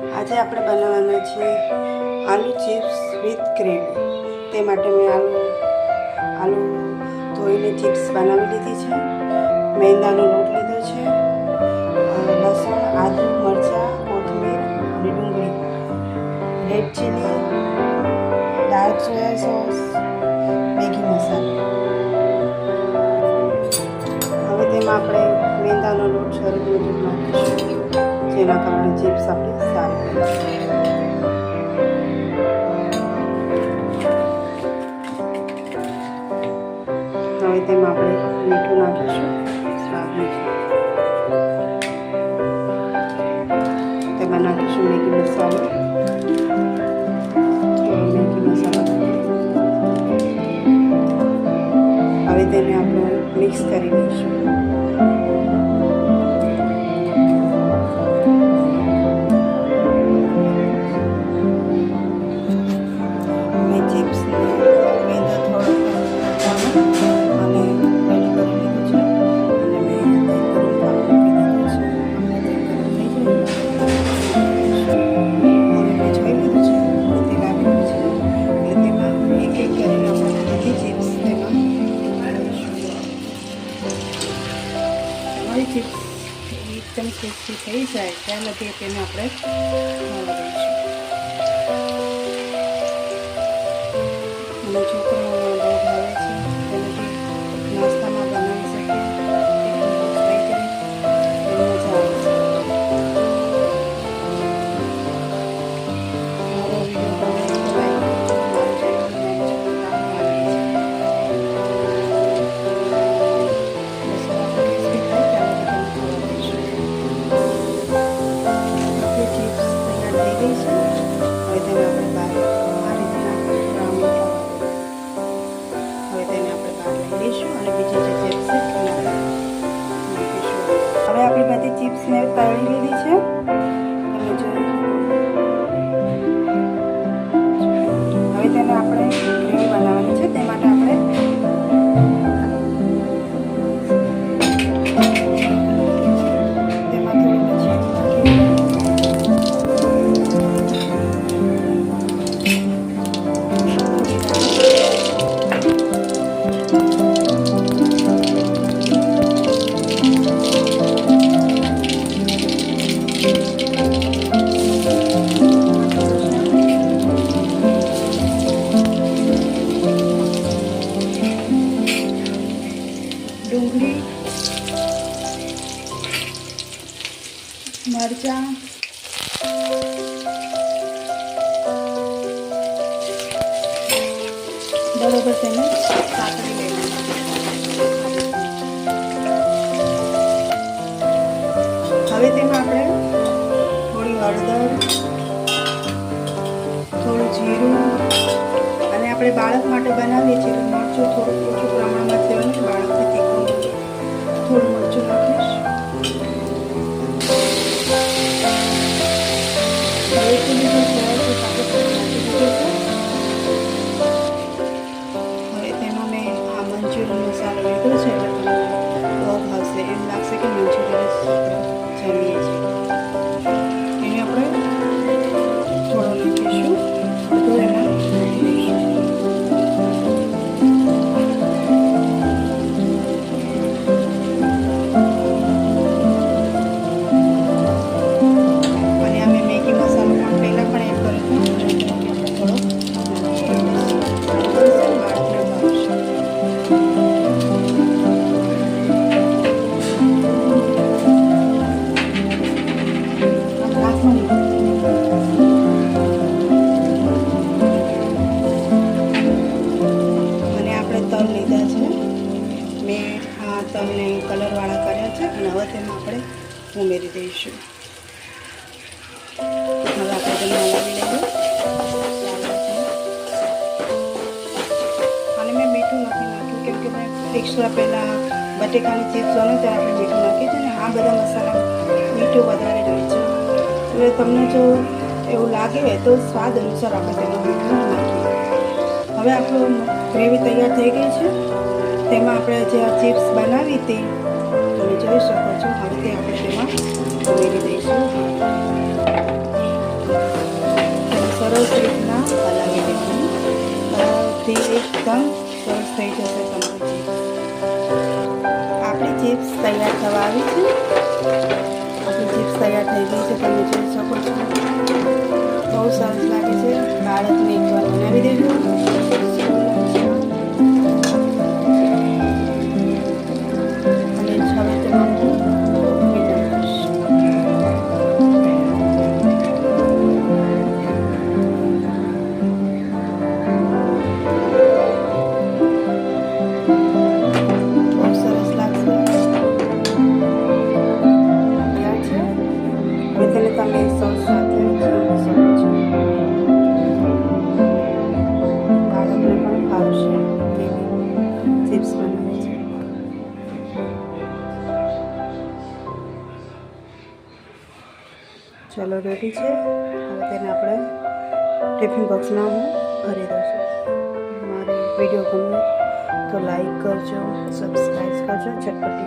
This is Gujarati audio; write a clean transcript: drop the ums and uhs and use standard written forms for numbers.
આજે આપણે બનાવવાના છે આલુ ચિપ્સ વિથ ગ્રેવી. તે માટે મેં આલુ ધોઈને ચિપ્સ બનાવી લીધી છે. મેંદાનો લોટ લીધો છે, લસણ, આદુ, મરચાં, કોથમીર અને ડુંગળી, red chilli, dark soya sauce, Maggi મસાલો. હવે તેમાં આપણે મેંદાનો લોટ શરૂ નાખીશું, જેના કારણે ચિપ્સ આપણી સારી બનશે. હવે તેમાં આપણે મીઠું નાખીશું સ્વાદ મુજબ. તેમાં નાખીશું મેગી મસાલો, મેગી મસાલા. હવે તેને આપણે મિક્સ કરી લઈશું. ચિપ્સ એકદમ ક્રિસ્પી થઈ જાય ત્યાં લગી તેને આપણે દઈશું. અને છોકરાઓને બહુ ભાવે છે, તેને નાસ્તામાં બનાવી શકીએ, થઈ જાય એ મજા આવે છે. મારો વિડીયો હવે આપણી બધી ચિપ્સને તળી લીધી છે. હવે તેને આપણે ગ્રેવી બનાવવાની છે. તે માટે આપણે તેમાં થોડું ડુંગળી, મરચાં, બરોબર તેને સાતળી લેવાનું. હવે તેમાં આપણે થોડી હળદર, થોડું જીરું અને આપણે બાળક માટે બનાવીએ છીએ મરચું થોડું ઓછું પ્રમાણમાં લેવાનું. બાળકને તીખું થોડું મરચું નાખીશ. હવે તેમાં મેં આ મંચુરિયન મસાલો લીધો છે, એટલે બહુ ભાવશે. એમ લાગશે કે મંચુરિયન જમીએ છીએ. એને આપણે થોડો નાખીશું, અડધો એમાં નાખીશું. તલને કલરવાળા કર્યા છે અને હવે તેમાં આપણે ઉમેરી દઈશું. હવે આપણે તેને હલાવી લઈએ. અને મેં મીઠું નથી નાખ્યું, કેમ કે મેં એક્સ્ટ્રા પહેલાં બટેકાની ચિપ્સ બને ત્યારે આપણે મીઠું નાખીએ છીએ, અને આ બધા મસાલા મીઠું વધારે જોઈએ છે. એટલે તમને જો એવું લાગે તો સ્વાદ અનુસાર આપણે તેમાં મીઠું નાખીએ. હવે આપણું ગ્રેવી તૈયાર થઈ ગઈ છે. તેમાં આપણે જે આ ચિપ્સ બનાવી હતી તમે જોઈ શકો છો. હવે તે આપણે તેમાં ઉમેરી દઈશું. ચિપ્સ તૈયાર થવા આવી છે. આપણી ચિપ્સ તૈયાર થઈ ગઈ છે, તમે જોઈ શકો છો. બહુ સરસ લાગે છે. બાળકને એકવાર બનાવી દેજો. અને હવે તેમાં તમે સોસ સાથે જમી શકો છો. બાળકને પણ ભાવશે તેવી ચિપ્સ બનાવે છે. ચલો રેડી છે. હવે તેને આપણે ટિફિન બોક્સમાં હું ભરી દઈશું. મારી વિડીયો ગમે તો લાઈક કરજો, સબસ્ક્રાઈબ કરજો. ચટપટી